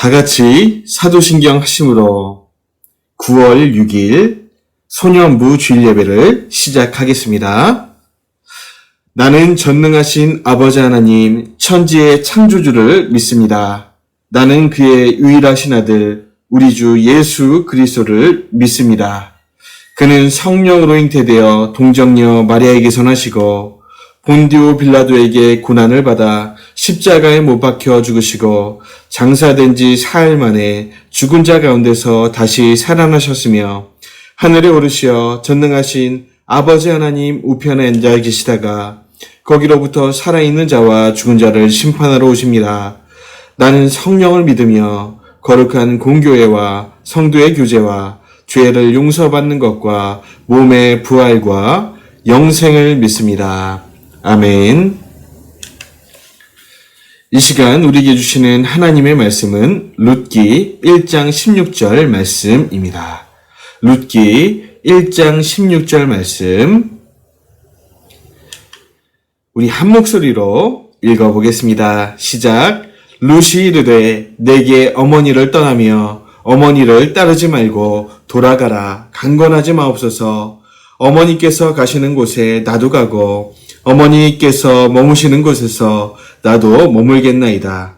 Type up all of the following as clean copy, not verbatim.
다 같이 사도신경 하심으로 9월 6일 소년부 주일 예배를 시작하겠습니다. 나는 전능하신 아버지 하나님 천지의 창조주를 믿습니다. 나는 그의 유일하신 아들 우리 주 예수 그리스도를 믿습니다. 그는 성령으로 잉태되어 동정녀 마리아에게서 나시고 본디오 빌라도에게 고난을 받아 십자가에 못 박혀 죽으시고 장사된 지 사흘 만에 죽은 자 가운데서 다시 살아나셨으며 하늘에 오르시어 전능하신 아버지 하나님 우편에 앉아 계시다가 거기로부터 살아있는 자와 죽은 자를 심판하러 오십니다. 나는 성령을 믿으며 거룩한 공교회와 성도의 교제와 죄를 용서받는 것과 몸의 부활과 영생을 믿습니다. 아멘. 이 시간 우리에게 주시는 하나님의 말씀은 룻기 1장 16절 말씀입니다. 룻기 1장 16절 말씀 우리 한 목소리로 읽어보겠습니다. 시작. 룻이 이르되 내게 어머니를 떠나며 어머니를 따르지 말고 돌아가라. 강권하지 마옵소서. 어머니께서 가시는 곳에 나도 가고 어머니께서 머무시는 곳에서 나도 머물겠나이다.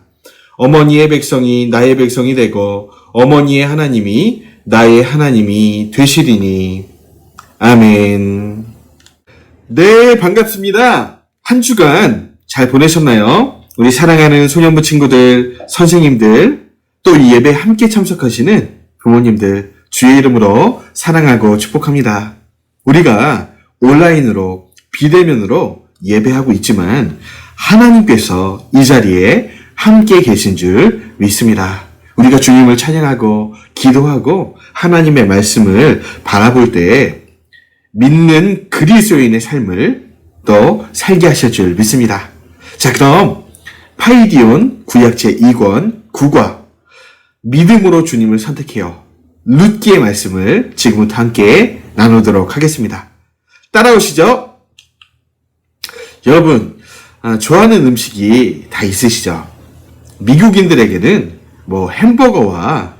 어머니의 백성이 나의 백성이 되고 어머니의 하나님이 나의 하나님이 되시리니. 아멘. 네, 반갑습니다. 한 주간 잘 보내셨나요? 우리 사랑하는 소년부 친구들, 선생님들, 또 이 예배 함께 참석하시는 부모님들 주의 이름으로 사랑하고 축복합니다. 우리가 온라인으로 비대면으로 예배하고 있지만 하나님께서 이 자리에 함께 계신 줄 믿습니다. 우리가 주님을 찬양하고 기도하고 하나님의 말씀을 바라볼 때 믿는 그리스도인의 삶을 또 살게 하실 줄 믿습니다. 자, 그럼 파이디온 구약 제2권 9과 믿음으로 주님을 선택해요. 룻기의 말씀을 지금부터 함께 나누도록 하겠습니다. 따라오시죠. 여러분, 좋아하는 음식이 다 있으시죠? 미국인들에게는 햄버거와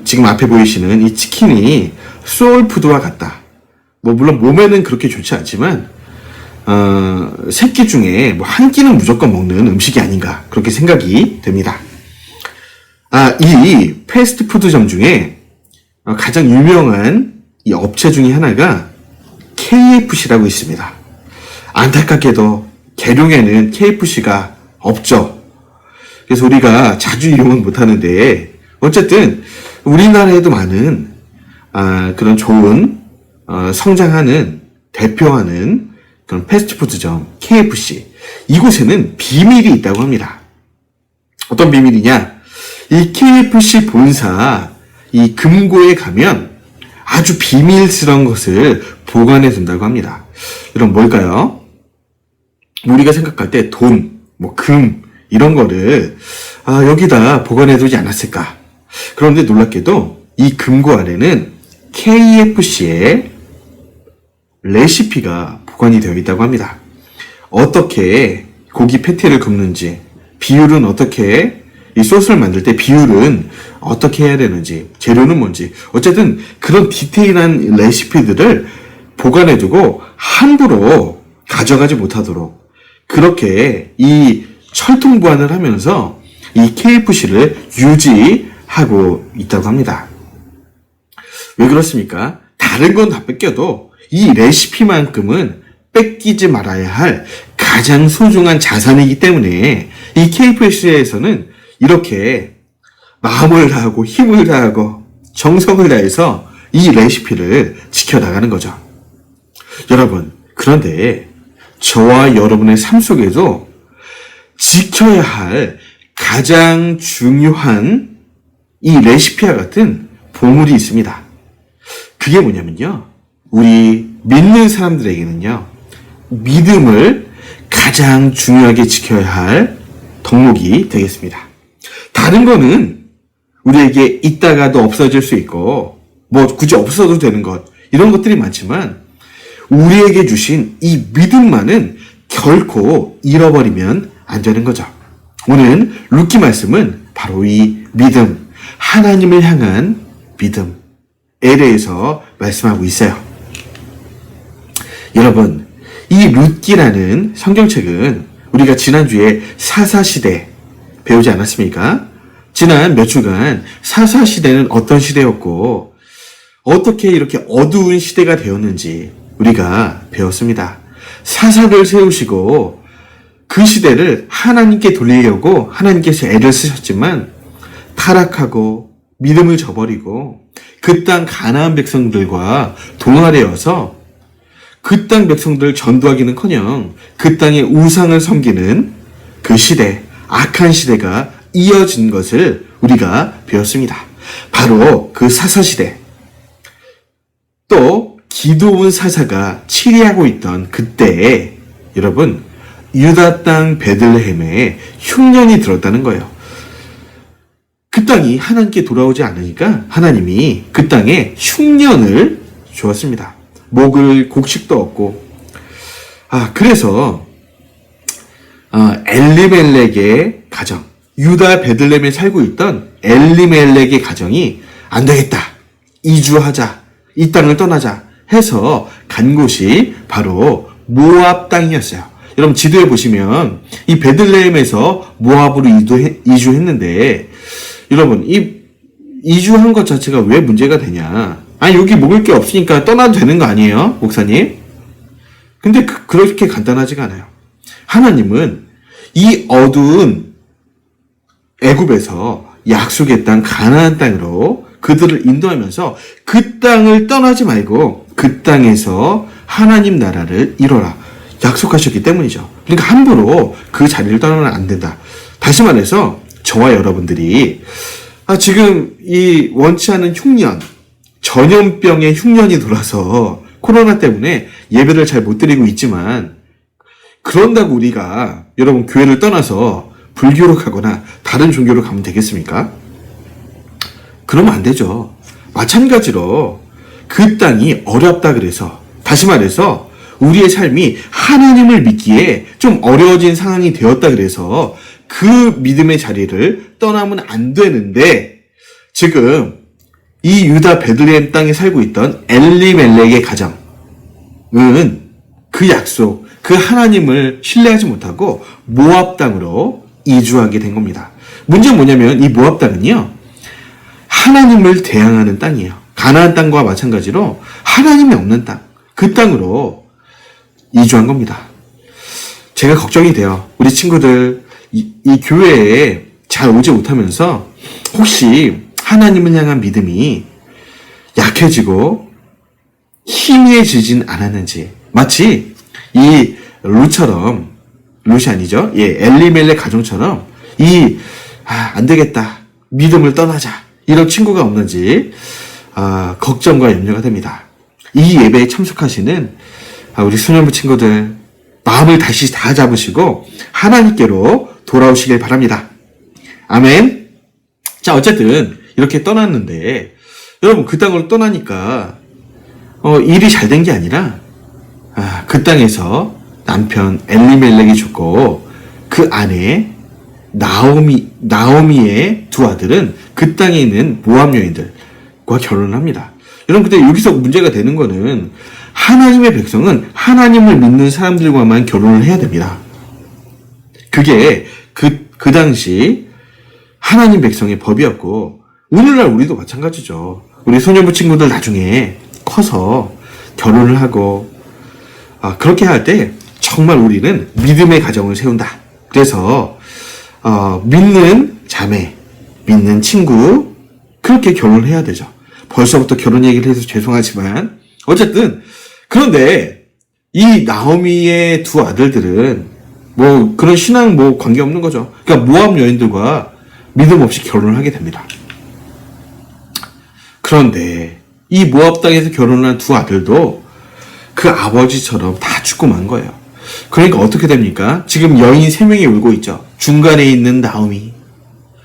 지금 앞에 보이시는 이 치킨이 소울푸드와 같다. 물론 몸에는 그렇게 좋지 않지만 세끼 중에 한 끼는 무조건 먹는 음식이 아닌가 그렇게 생각이 됩니다. 이 패스트푸드점 중에 가장 유명한 이 업체 중에 하나가 KFC라고 있습니다. 안타깝게도 계룡에는 KFC가 없죠. 그래서 우리가 자주 이용은 못하는데 어쨌든 우리나라에도 많은 그런 좋은 성장하는 대표하는 그런 패스트푸드점 KFC, 이곳에는 비밀이 있다고 합니다. 어떤 비밀이냐? 이 KFC 본사 이 금고에 가면 아주 비밀스러운 것을 보관해 둔다고 합니다. 여러분, 뭘까요? 우리가 생각할 때 돈, 금 이런 거를 여기다 보관해 두지 않았을까? 그런데 놀랍게도 이 금고 안에는 KFC의 레시피가 보관이 되어 있다고 합니다. 어떻게 고기 패티를 굽는지, 비율은 어떻게, 이 소스를 만들 때 비율은 어떻게 해야 되는지, 재료는 뭔지, 어쨌든 그런 디테일한 레시피들을 보관해두고 함부로 가져가지 못하도록 그렇게 이 철통 보관을 하면서 이 KFC를 유지하고 있다고 합니다. 왜 그렇습니까? 다른 건 다 뺏겨도 이 레시피만큼은 뺏기지 말아야 할 가장 소중한 자산이기 때문에 이 KFC에서는 이렇게 마음을 다하고 힘을 다하고 정성을 다해서 이 레시피를 지켜나가는 거죠. 여러분, 그런데 저와 여러분의 삶 속에도 지켜야 할 가장 중요한 이 레시피와 같은 보물이 있습니다. 그게 뭐냐면요, 우리 믿는 사람들에게는요, 믿음을 가장 중요하게 지켜야 할 덕목이 되겠습니다. 다른 거는 우리에게 있다가도 없어질 수 있고 굳이 없어도 되는 것, 이런 것들이 많지만 우리에게 주신 이 믿음만은 결코 잃어버리면 안 되는 거죠. 오늘 룻기 말씀은 바로 이 믿음, 하나님을 향한 믿음에 대해서 말씀하고 있어요. 여러분, 이 룻기라는 성경책은 우리가 지난주에 사사시대 배우지 않았습니까? 지난 몇 주간 사사시대는 어떤 시대였고 어떻게 이렇게 어두운 시대가 되었는지 우리가 배웠습니다. 사사를 세우시고 그 시대를 하나님께 돌리려고 하나님께서 애를 쓰셨지만 타락하고 믿음을 저버리고 그 땅 가나안 백성들과 동아되어서 그 땅 백성들을 전도하기는커녕 그 땅의 우상을 섬기는 그 시대, 악한 시대가 이어진 것을 우리가 배웠습니다. 바로 그 사사시대, 또 기드온 사사가 치리하고 있던 그때에 여러분, 유다 땅 베들레헴에 흉년이 들었다는 거예요. 그 땅이 하나님께 돌아오지 않으니까 하나님이 그 땅에 흉년을 주었습니다. 먹을 곡식도 없고. 그래서 엘리멜렉의 가정, 유다 베들레헴에 살고 있던 엘리멜렉의 가정이 안 되겠다, 이주하자, 이 땅을 떠나자 해서 간 곳이 바로 모압 땅이었어요. 여러분 지도에 보시면 이 베들레헴에서 모압으로 이주했는데 여러분 이 이주한 것 자체가 왜 문제가 되냐? 여기 먹을 게 없으니까 떠나도 되는 거 아니에요, 목사님? 근데 그렇게 간단하지가 않아요. 하나님은 이 어두운 애굽에서 약속의 땅 가나안 땅으로 그들을 인도하면서 그 땅을 떠나지 말고 그 땅에서 하나님 나라를 이뤄라 약속하셨기 때문이죠. 그러니까 함부로 그 자리를 떠나면 안 된다. 다시 말해서 저와 여러분들이 지금 이 원치 않은 흉년, 전염병의 흉년이 돌아서 코로나 때문에 예배를 잘 못 드리고 있지만 그런다고 우리가 여러분 교회를 떠나서 불교로 가거나 다른 종교로 가면 되겠습니까? 그러면 안 되죠. 마찬가지로 그 땅이 어렵다 그래서, 다시 말해서 우리의 삶이 하나님을 믿기에 좀 어려워진 상황이 되었다 그래서 그 믿음의 자리를 떠나면 안 되는데, 지금 이 유다 베들레헴 땅에 살고 있던 엘리멜렉의 가정은 그 약속, 그 하나님을 신뢰하지 못하고 모압 땅으로 이주하게 된 겁니다. 문제는 뭐냐면 이 모압 땅은요, 하나님을 대항하는 땅이에요. 가나안 땅과 마찬가지로 하나님이 없는 땅, 그 땅으로 이주한 겁니다. 제가 걱정이 돼요. 우리 친구들 이 교회에 잘 오지 못하면서 혹시 하나님을 향한 믿음이 약해지고 희미해지진 않았는지, 마치 이 룻이 아니죠. 엘리멜렉 가정처럼 안 되겠다, 믿음을 떠나자, 이런 친구가 없는지 걱정과 염려가 됩니다. 이 예배에 참석하시는 우리 수녀부 친구들 마음을 다시 다 잡으시고 하나님께로 돌아오시길 바랍니다. 아멘. 자, 어쨌든 이렇게 떠났는데 여러분 그 땅으로 떠나니까 일이 잘 된 게 아니라 그 땅에서 남편 엘리멜렉이 죽고 그 아내 나오미의 두 아들은 그 땅에 있는 모압 여인들과 결혼을 합니다. 여러분, 근데 여기서 문제가 되는 거는 하나님의 백성은 하나님을 믿는 사람들과만 결혼을 해야 됩니다. 그게 그 당시 하나님 백성의 법이었고, 오늘날 우리도 마찬가지죠. 우리 소년부 친구들 나중에 커서 결혼을 하고 그렇게 할 때 정말 우리는 믿음의 가정을 세운다. 그래서 믿는 자매, 믿는 친구, 그렇게 결혼을 해야 되죠. 벌써부터 결혼 얘기를 해서 죄송하지만 어쨌든, 그런데 이 나오미의 두 아들들은 그런 신앙 관계없는 거죠. 그러니까 모압 여인들과 믿음 없이 결혼을 하게 됩니다. 그런데 이 모압 땅에서 결혼한 두 아들도 그 아버지처럼 다 죽고 만 거예요. 그러니까 어떻게 됩니까? 지금 여인 3명이 울고 있죠. 중간에 있는 나오미,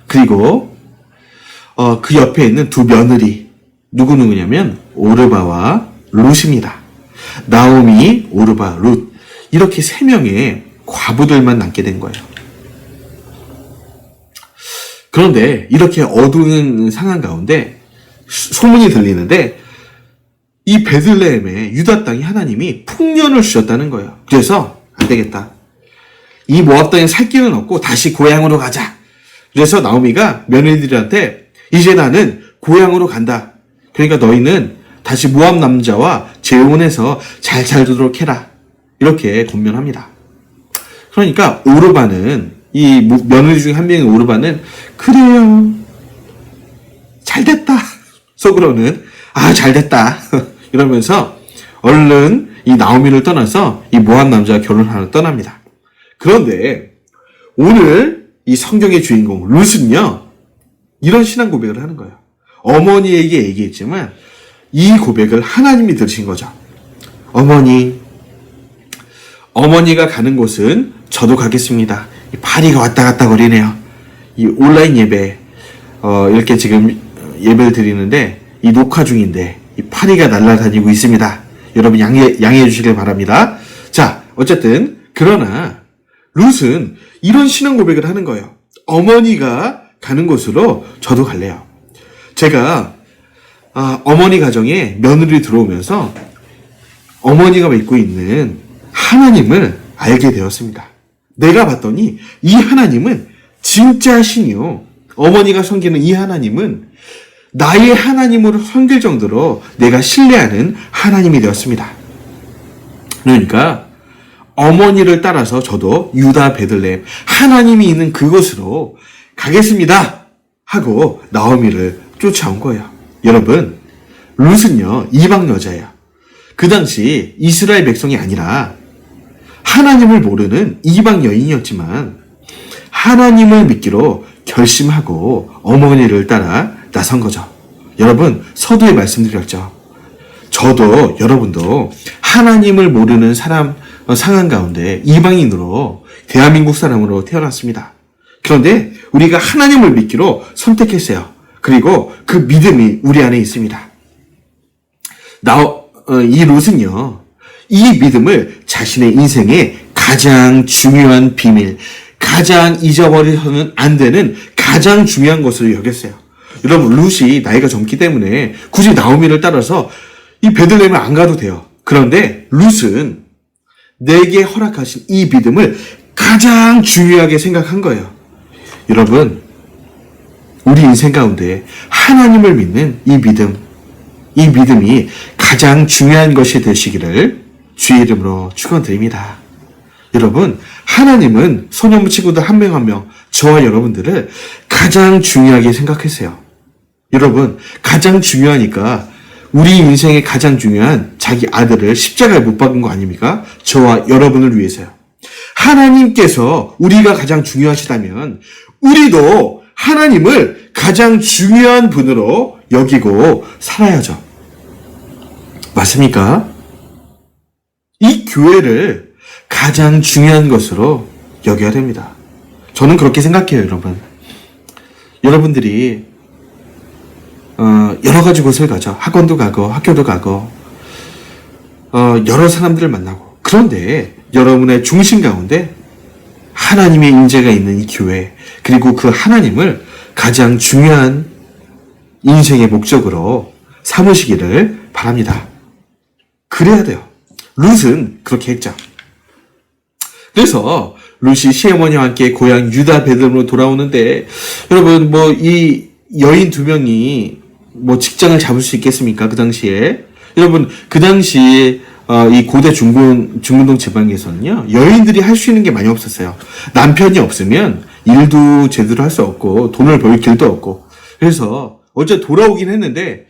그리고 그 옆에 있는 두 며느리, 누구냐면 오르바와 룻입니다. 나오미, 오르바, 룻, 이렇게 3명의 과부들만 남게 된 거예요. 그런데 이렇게 어두운 상황 가운데 소문이 들리는데 이 베들레헴의 유다 땅에 하나님이 풍년을 주셨다는 거예요. 그래서 안 되겠다. 이 모압 땅에 살 길은 없고 다시 고향으로 가자. 그래서 나오미가 며느리들한테 이제 나는 고향으로 간다. 그러니까 너희는 다시 모압 남자와 재혼해서 잘 살도록 해라. 이렇게 권면합니다. 그러니까 오르반은 이 며느리 중에 한 명인 오르반은 그래요. 잘됐다. 속으로는 잘됐다. 이러면서 얼른 이 나오미를 떠나서 이 모압 남자와 결혼하러 떠납니다. 그런데 오늘 이 성경의 주인공 룻은요. 이런 신앙 고백을 하는 거예요. 어머니에게 얘기했지만 이 고백을 하나님이 들으신 거죠. 어머니가 가는 곳은 저도 가겠습니다. 이 파리가 왔다 갔다 거리네요. 이 온라인 예배 이렇게 지금 예배를 드리는데 이 녹화 중인데 이 파리가 날아다니고 있습니다. 여러분 양해해 주시길 바랍니다. 자, 어쨌든 그러나 룻은 이런 신앙 고백을 하는 거예요. 어머니가 가는 곳으로 저도 갈래요. 제가 어머니 가정에 며느리 들어오면서 어머니가 믿고 있는 하나님을 알게 되었습니다. 내가 봤더니 이 하나님은 진짜 신이요. 어머니가 섬기는 이 하나님은 나의 하나님으로 섬길 정도로 내가 신뢰하는 하나님이 되었습니다. 그러니까 어머니를 따라서 저도 유다 베들레헴 하나님이 있는 그곳으로 가겠습니다 하고 나오미를 쫓아온 거예요. 여러분, 룻은요 이방 여자예요. 그 당시 이스라엘 백성이 아니라 하나님을 모르는 이방 여인이었지만 하나님을 믿기로 결심하고 어머니를 따라 나선 거죠. 여러분, 서두에 말씀드렸죠. 저도 여러분도 하나님을 모르는 상황 가운데 이방인으로 대한민국 사람으로 태어났습니다. 그런데 우리가 하나님을 믿기로 선택했어요. 그리고 그 믿음이 우리 안에 있습니다. 이 룻은요, 이 믿음을 자신의 인생의 가장 중요한 비밀, 가장 잊어버려서는 안 되는 가장 중요한 것으로 여겼어요. 여러분, 룻이 나이가 젊기 때문에 굳이 나오미를 따라서 이 베들레헴을 안 가도 돼요. 그런데 룻은 내게 허락하신 이 믿음을 가장 중요하게 생각한 거예요. 여러분, 우리 인생 가운데 하나님을 믿는 이 믿음이 가장 중요한 것이 되시기를 주의 이름으로 축원드립니다. 여러분, 하나님은 소년부 친구들 한 명 한 명, 저와 여러분들을 가장 중요하게 생각했어요. 여러분, 가장 중요하니까 우리 인생의 가장 중요한 자기 아들을 십자가에 못 박은 거 아닙니까? 저와 여러분을 위해서요. 하나님께서 우리가 가장 중요하시다면 우리도 하나님을 가장 중요한 분으로 여기고 살아야죠. 맞습니까? 이 교회를 가장 중요한 것으로 여겨야 됩니다. 저는 그렇게 생각해요, 여러분. 여러분들이 여러 가지 곳을 가죠. 학원도 가고 학교도 가고 여러 사람들을 만나고. 그런데 여러분의 중심 가운데 하나님의 임재가 있는 이 교회, 그리고 그 하나님을 가장 중요한 인생의 목적으로 삼으시기를 바랍니다. 그래야 돼요. 룻은 그렇게 했죠. 그래서 룻이 시어머니와 함께 고향 유다 베들레헴으로 돌아오는데, 여러분, 이 여인 두 명이 직장을 잡을 수 있겠습니까? 그 당시에. 여러분, 그 당시 이 고대 중근동 지방에서는요, 여인들이 할 수 있는 게 많이 없었어요. 남편이 없으면 일도 제대로 할 수 없고 돈을 벌 길도 없고. 그래서 어째 돌아오긴 했는데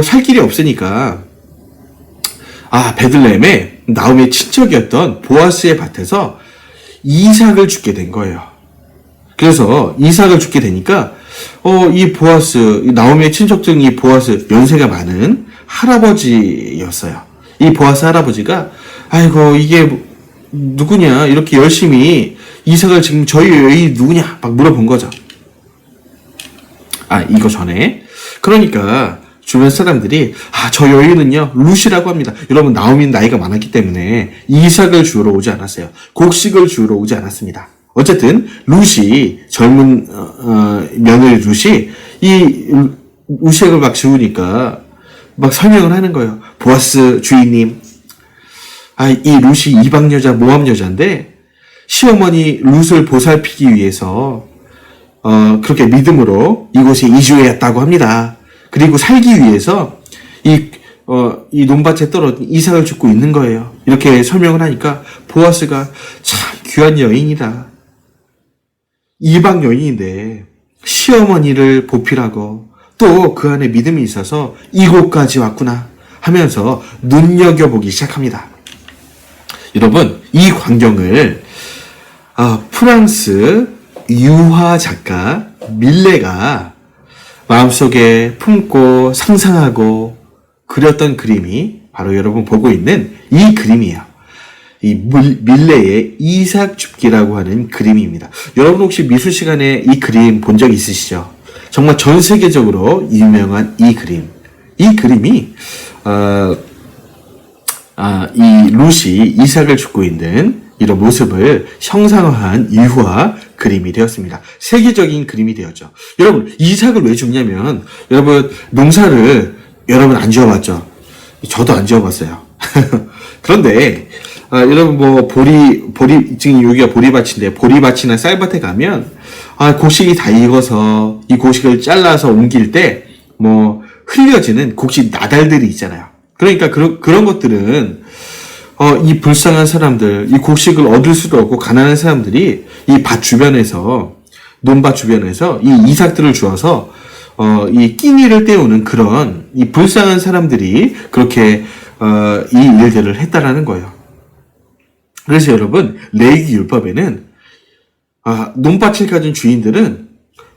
살 길이 없으니까 베들레헴에 나오미의 친척이었던 보아스의 밭에서 이삭을 죽게 된 거예요. 그래서 이삭을 죽게 되니까 이 보아스, 나오미의 친척 중 이 보아스, 연세가 많은 할아버지였어요. 이 보아스 할아버지가 아이고 이게 누구냐, 이렇게 열심히 이삭을 지금 저희 여인이 누구냐 막 물어본 거죠. 이거 전에. 그러니까 주변 사람들이 저 여인은요 룻이라고 합니다. 여러분, 나오미는 나이가 많았기 때문에 이삭을 주우러 오지 않았어요. 곡식을 주우러 오지 않았습니다. 어쨌든 룻이 젊은 며느리 룻이 이 우색을 막 지우니까 막 설명을 하는 거예요. 보아스 주인님, 이 룻이 이방 여자, 모압 여자인데 시어머니 룻을 보살피기 위해서 그렇게 믿음으로 이곳에 이주했다고 합니다. 그리고 살기 위해서 이 논밭에 떨어진 이삭을 줍고 있는 거예요. 이렇게 설명을 하니까 보아스가 참 귀한 여인이다. 이방 여인인데 시어머니를 보필하고 또 그 안에 믿음이 있어서 이곳까지 왔구나 하면서 눈여겨보기 시작합니다. 여러분, 이 광경을 프랑스 유화 작가 밀레가 마음속에 품고 상상하고 그렸던 그림이 바로 여러분 보고 있는 이 그림이에요. 이 밀레의 이삭 줍기라고 하는 그림입니다. 여러분 혹시 미술 시간에 이 그림 본 적 있으시죠? 정말 전 세계적으로 유명한 이 그림. 이 그림이 이 룻이 이삭을 줍고 있는 이런 모습을 형상화한 유화 그림이 되었습니다. 세계적인 그림이 되었죠. 여러분, 이삭을 왜 줍냐면, 여러분, 농사를 여러분 안 지어봤죠? 저도 안 지어봤어요. 그런데, 여러분, 지금 여기가 보리밭인데, 보리밭이나 쌀밭에 가면, 곡식이 다 익어서, 이 곡식을 잘라서 옮길 때, 흘려지는 곡식 나달들이 있잖아요. 그러니까 그런 것들은, 이 불쌍한 사람들, 이 곡식을 얻을 수도 없고 가난한 사람들이 이 밭 주변에서, 논밭 주변에서 이 이삭들을 주어서, 이 끼니를 때우는 그런 이 불쌍한 사람들이 그렇게, 이 일들을 했다라는 거예요. 그래서 여러분, 레위기 율법에는, 논밭을 가진 주인들은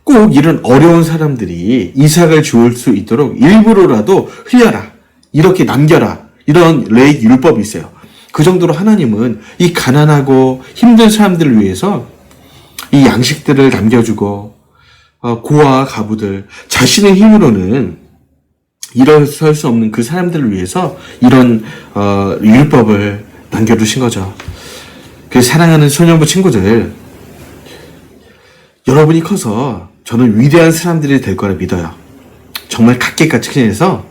꼭 이런 어려운 사람들이 이삭을 주울 수 있도록 일부러라도 흘려라. 이렇게 남겨라. 이런 레위기 율법이 있어요. 그 정도로 하나님은 이 가난하고 힘든 사람들을 위해서 이 양식들을 남겨주고 고아와 가부들 자신의 힘으로는 일어설 수 없는 그 사람들을 위해서 이런 율법을 남겨두신 거죠. 그래서 사랑하는 소년부 친구들, 여러분이 커서 저는 위대한 사람들이 될 거라 믿어요. 정말 각계각층 해서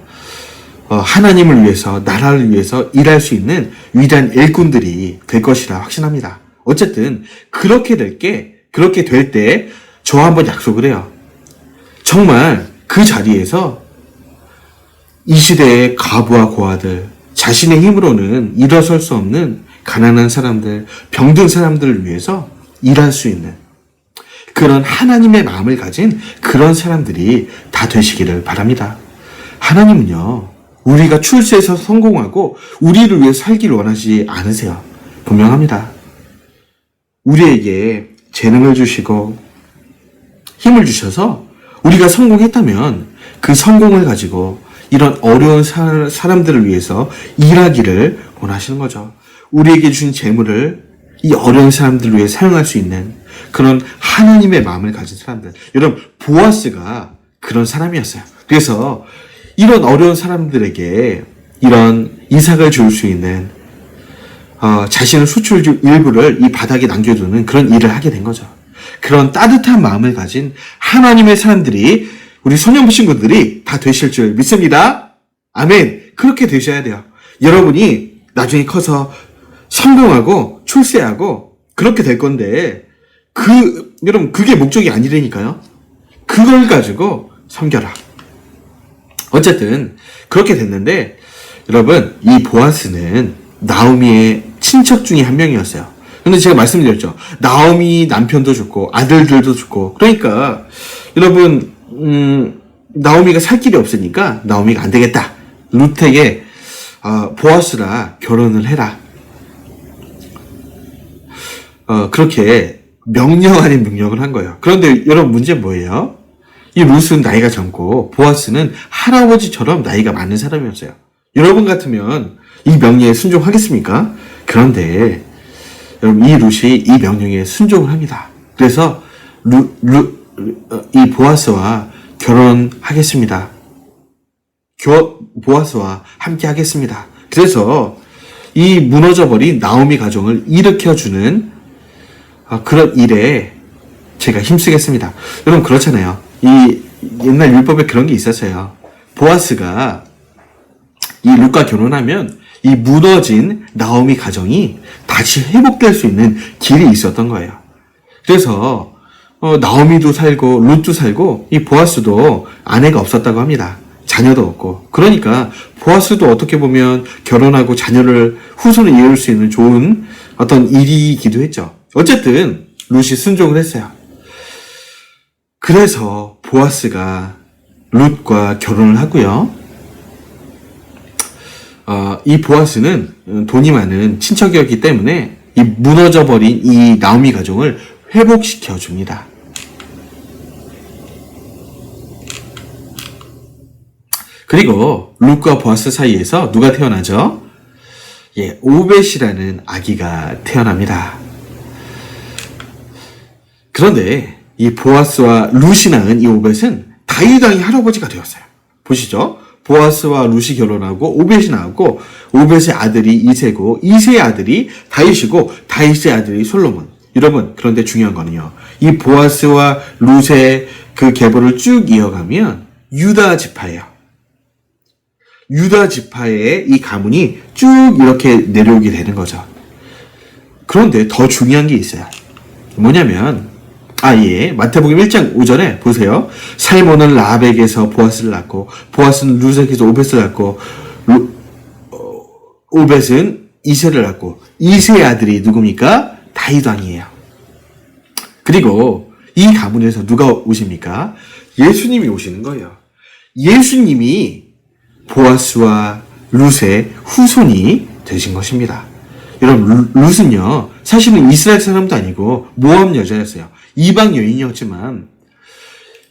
하나님을 위해서, 나라를 위해서 일할 수 있는 위대한 일꾼들이 될 것이라 확신합니다. 어쨌든 그렇게 될 때 저 한번 약속을 해요. 정말 그 자리에서 이 시대의 과부와 고아들, 자신의 힘으로는 일어설 수 없는 가난한 사람들, 병든 사람들을 위해서 일할 수 있는 그런 하나님의 마음을 가진 그런 사람들이 다 되시기를 바랍니다. 하나님은요, 우리가 출세해서 성공하고 우리를 위해 살기를 원하지 않으세요. 분명합니다. 우리에게 재능을 주시고 힘을 주셔서 우리가 성공했다면 그 성공을 가지고 이런 어려운 사람들을 위해서 일하기를 원하시는 거죠. 우리에게 주신 재물을 이 어려운 사람들을 위해 사용할 수 있는 그런 하나님의 마음을 가진 사람들. 여러분, 보아스가 그런 사람이었어요. 그래서 이런 어려운 사람들에게 이런 이삭을 줄 수 있는 자신의 수출 일부를 이 바닥에 남겨두는 그런 일을 하게 된 거죠. 그런 따뜻한 마음을 가진 하나님의 사람들이 우리 소년부 친구들이 다 되실 줄 믿습니다. 아멘. 그렇게 되셔야 돼요. 여러분이 나중에 커서 성공하고 출세하고 그렇게 될 건데 여러분 그게 목적이 아니라니까요. 그걸 가지고 섬겨라. 어쨌든 그렇게 됐는데 여러분, 이 보아스는 나오미의 친척 중에 한 명이었어요. 근데 제가 말씀드렸죠. 나오미 남편도 좋고 아들들도 좋고, 그러니까 여러분 나오미가 살 길이 없으니까 나오미가 안 되겠다. 룻에게 보아스라 결혼을 해라. 그렇게 명령 아닌 명령을 한 거예요. 그런데 여러분, 문제는 뭐예요? 이 룻은 나이가 젊고 보아스는 할아버지처럼 나이가 많은 사람이었어요. 여러분 같으면 이 명령에 순종하겠습니까? 그런데 여러분, 이 룻이 이 명령에 순종을 합니다. 그래서 이 보아스와 결혼하겠습니다. 보아스와 함께 하겠습니다. 그래서 이 무너져버린 나오미 가정을 일으켜주는 그런 일에 제가 힘쓰겠습니다. 여러분 그렇잖아요. 이 옛날 율법에 그런 게 있었어요. 보아스가 이 룻과 결혼하면 이 무너진 나오미 가정이 다시 회복될 수 있는 길이 있었던 거예요. 그래서 나오미도 살고 룻도 살고 이 보아스도 아내가 없었다고 합니다. 자녀도 없고. 그러니까 보아스도 어떻게 보면 결혼하고 자녀를 후손을 이을 수 있는 좋은 어떤 일이기도 했죠. 어쨌든 룻이 순종을 했어요. 그래서 보아스가 룻과 결혼을 하고요. 이 보아스는 돈이 많은 친척이었기 때문에 이 무너져버린 이 나오미 가정을 회복시켜 줍니다. 그리고 룻과 보아스 사이에서 누가 태어나죠? 오벳이라는 아기가 태어납니다. 그런데 이 보아스와 룻이 낳은 이 오벳은 다윗 왕의 할아버지가 되었어요. 보시죠. 보아스와 룻이 결혼하고 오벳이 나왔고 오벳의 아들이 이세고 이세의 아들이 다윗이고 다윗의 아들이 솔로몬. 여러분 그런데 중요한 거는요. 이 보아스와 룻의 그 계보를 쭉 이어가면 유다 지파예요. 유다 지파의 이 가문이 쭉 이렇게 내려오게 되는 거죠. 그런데 더 중요한 게 있어요. 뭐냐면 마태복음 1장 5절에 보세요. 살몬은 라합에게서 보아스를 낳고 보아스는 룻에게서 오벳을 낳고 오벳은 이세를 낳고 이세의 아들이 누굽니까? 다윗 왕이에요. 그리고 이 가문에서 누가 오십니까? 예수님이 오시는 거예요. 예수님이 보아스와 룻의 후손이 되신 것입니다. 여러분 룻은요 사실은 이스라엘 사람도 아니고 모압 여자였어요. 이방 여인이었지만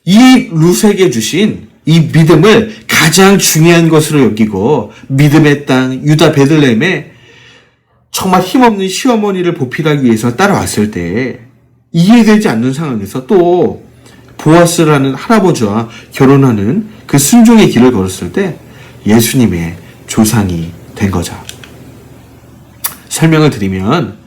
이 룻에게 주신 이 믿음을 가장 중요한 것으로 여기고 믿음의 땅 유다 베들레헴에 정말 힘없는 시어머니를 보필하기 위해서 따라왔을 때 이해되지 않는 상황에서 또 보아스라는 할아버지와 결혼하는 그 순종의 길을 걸었을 때 예수님의 조상이 된 거죠. 설명을 드리면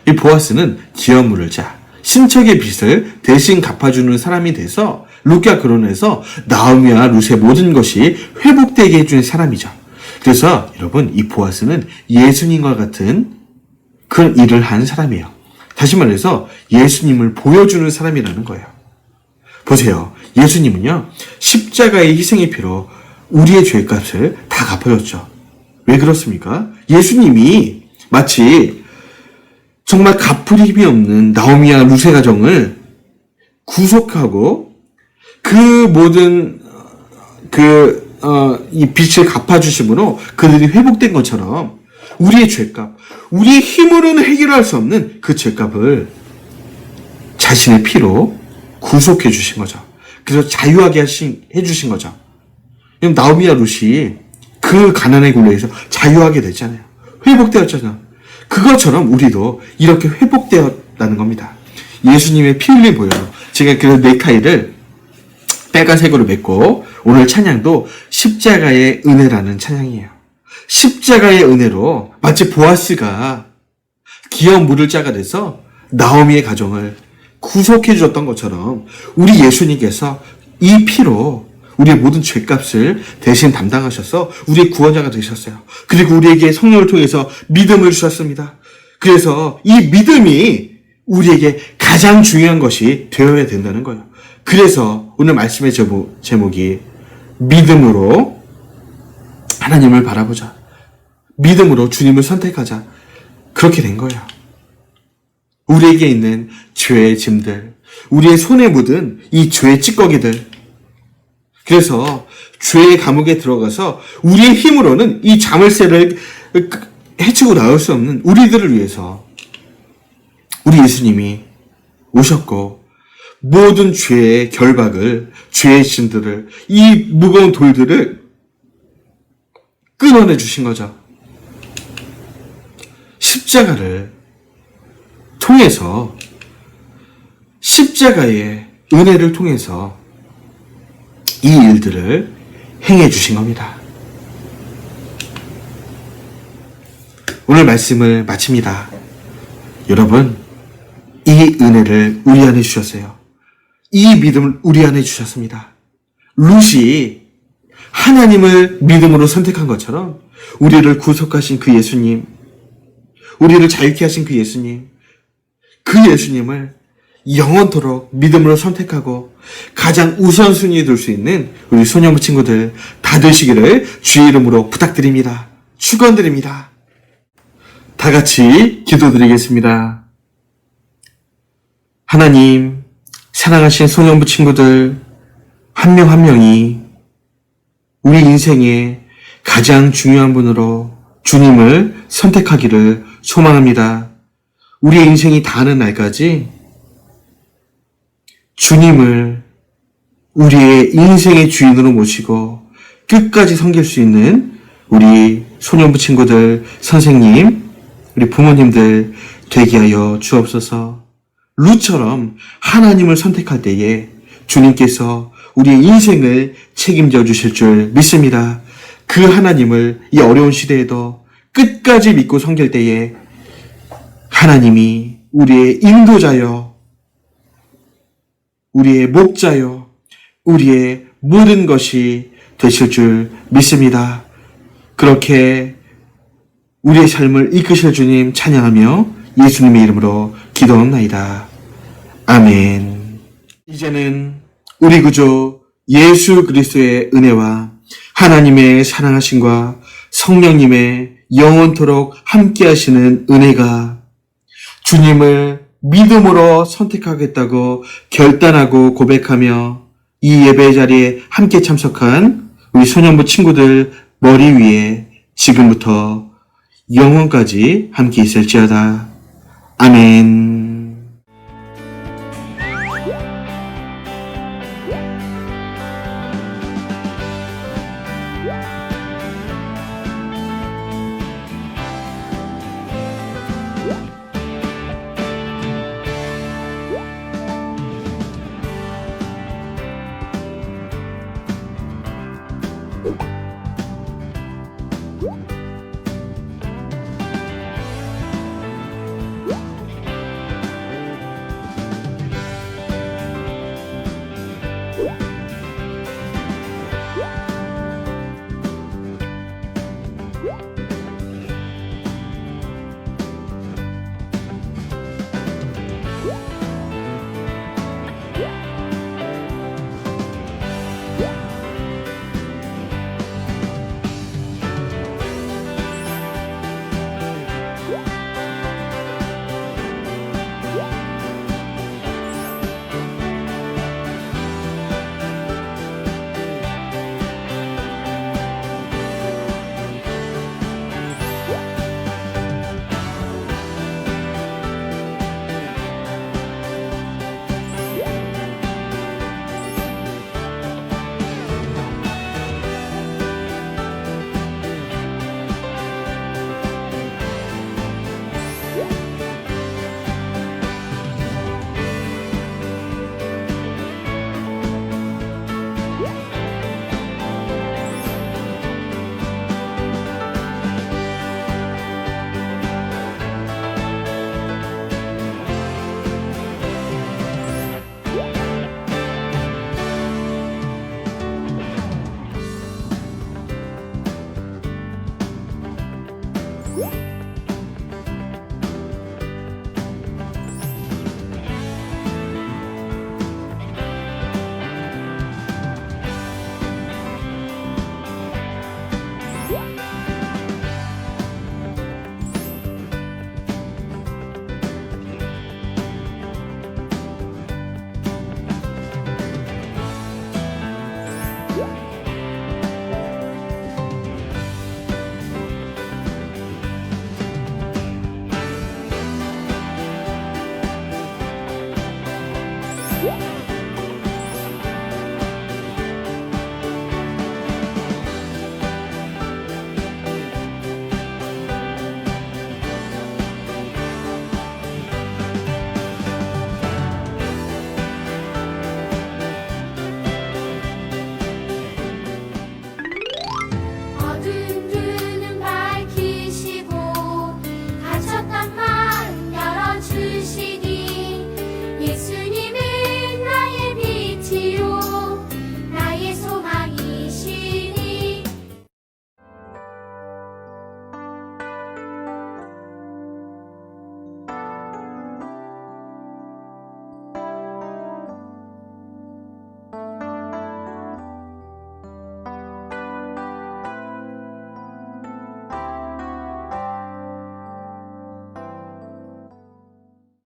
이 보아스는 기업 물을 자, 친척의 빚을 대신 갚아주는 사람이 돼서 룻과 결혼해서 나오미와 룻의 모든 것이 회복되게 해주는 사람이죠. 그래서 여러분 이 보아스는 예수님과 같은 그런 일을 한 사람이에요. 다시 말해서 예수님을 보여주는 사람이라는 거예요. 보세요. 예수님은요 십자가의 희생의 피로 우리의 죄값을 다 갚아줬죠. 왜 그렇습니까? 예수님이 마치 정말 갚을 힘이 없는 나오미와 룻의 가정을 구속하고 그 모든 이 빚을 갚아주심으로 그들이 회복된 것처럼 우리의 죄값, 우리의 힘으로는 해결할 수 없는 그 죄값을 자신의 피로 구속해 주신 거죠. 그래서 자유하게 해주신 거죠. 나오미와 룻이 그 가난의 굴레에서 자유하게 됐잖아요. 회복되었잖아요. 그것처럼 우리도 이렇게 회복되었다는 겁니다. 예수님의 피 흘림 보여요. 제가 그 넥타이를 빨간색으로 맺고 오늘 찬양도 십자가의 은혜라는 찬양이에요. 십자가의 은혜로 마치 보아스가 기업 물을 자가 돼서 나오미의 가정을 구속해 주셨던 것처럼 우리 예수님께서 이 피로 우리의 모든 죄값을 대신 담당하셔서 우리의 구원자가 되셨어요. 그리고 우리에게 성령을 통해서 믿음을 주셨습니다. 그래서 이 믿음이 우리에게 가장 중요한 것이 되어야 된다는 거예요. 그래서 오늘 말씀의 제목이 믿음으로 하나님을 바라보자. 믿음으로 주님을 선택하자. 그렇게 된 거예요. 우리에게 있는 죄의 짐들, 우리의 손에 묻은 이 죄의 찌꺼기들, 그래서 죄의 감옥에 들어가서 우리의 힘으로는 이 자물쇠를 해치고 나올 수 없는 우리들을 위해서 우리 예수님이 오셨고 모든 죄의 결박을, 죄의 짐들을, 이 무거운 돌들을 끊어내 주신 거죠. 십자가를 통해서, 십자가의 은혜를 통해서 이 일들을 행해 주신 겁니다. 오늘 말씀을 마칩니다. 여러분, 이 은혜를 우리 안에 주셨어요. 이 믿음을 우리 안에 주셨습니다. 룻이 하나님을 믿음으로 선택한 것처럼 우리를 구속하신 그 예수님, 우리를 자유케 하신 그 예수님을 영원토록 믿음으로 선택하고 가장 우선순위에 둘 수 있는 우리 소년부 친구들 다 되시기를 주의 이름으로 부탁드립니다. 축원드립니다. 다 같이 기도드리겠습니다. 하나님, 사랑하신 소년부 친구들 한 명 한 명이 우리 인생의 가장 중요한 분으로 주님을 선택하기를 소망합니다. 우리의 인생이 다하는 날까지 주님을 우리의 인생의 주인으로 모시고 끝까지 섬길 수 있는 우리 소년부 친구들, 선생님, 우리 부모님들 되게 하여 주옵소서. 룻처럼 하나님을 선택할 때에 주님께서 우리의 인생을 책임져 주실 줄 믿습니다. 그 하나님을 이 어려운 시대에도 끝까지 믿고 섬길 때에 하나님이 우리의 인도자여, 우리의 목자여, 우리의 모든 것이 되실 줄 믿습니다. 그렇게 우리의 삶을 이끄실 주님 찬양하며 예수님의 이름으로 기도합나이다. 아멘. 이제는 우리 구주 예수 그리스도의 은혜와 하나님의 사랑하심과 성령님의 영원토록 함께 하시는 은혜가 주님을 믿음으로 선택하겠다고 결단하고 고백하며 이 예배 자리에 함께 참석한 우리 소년부 친구들 머리 위에 지금부터 영원까지 함께 있을지어다. 아멘.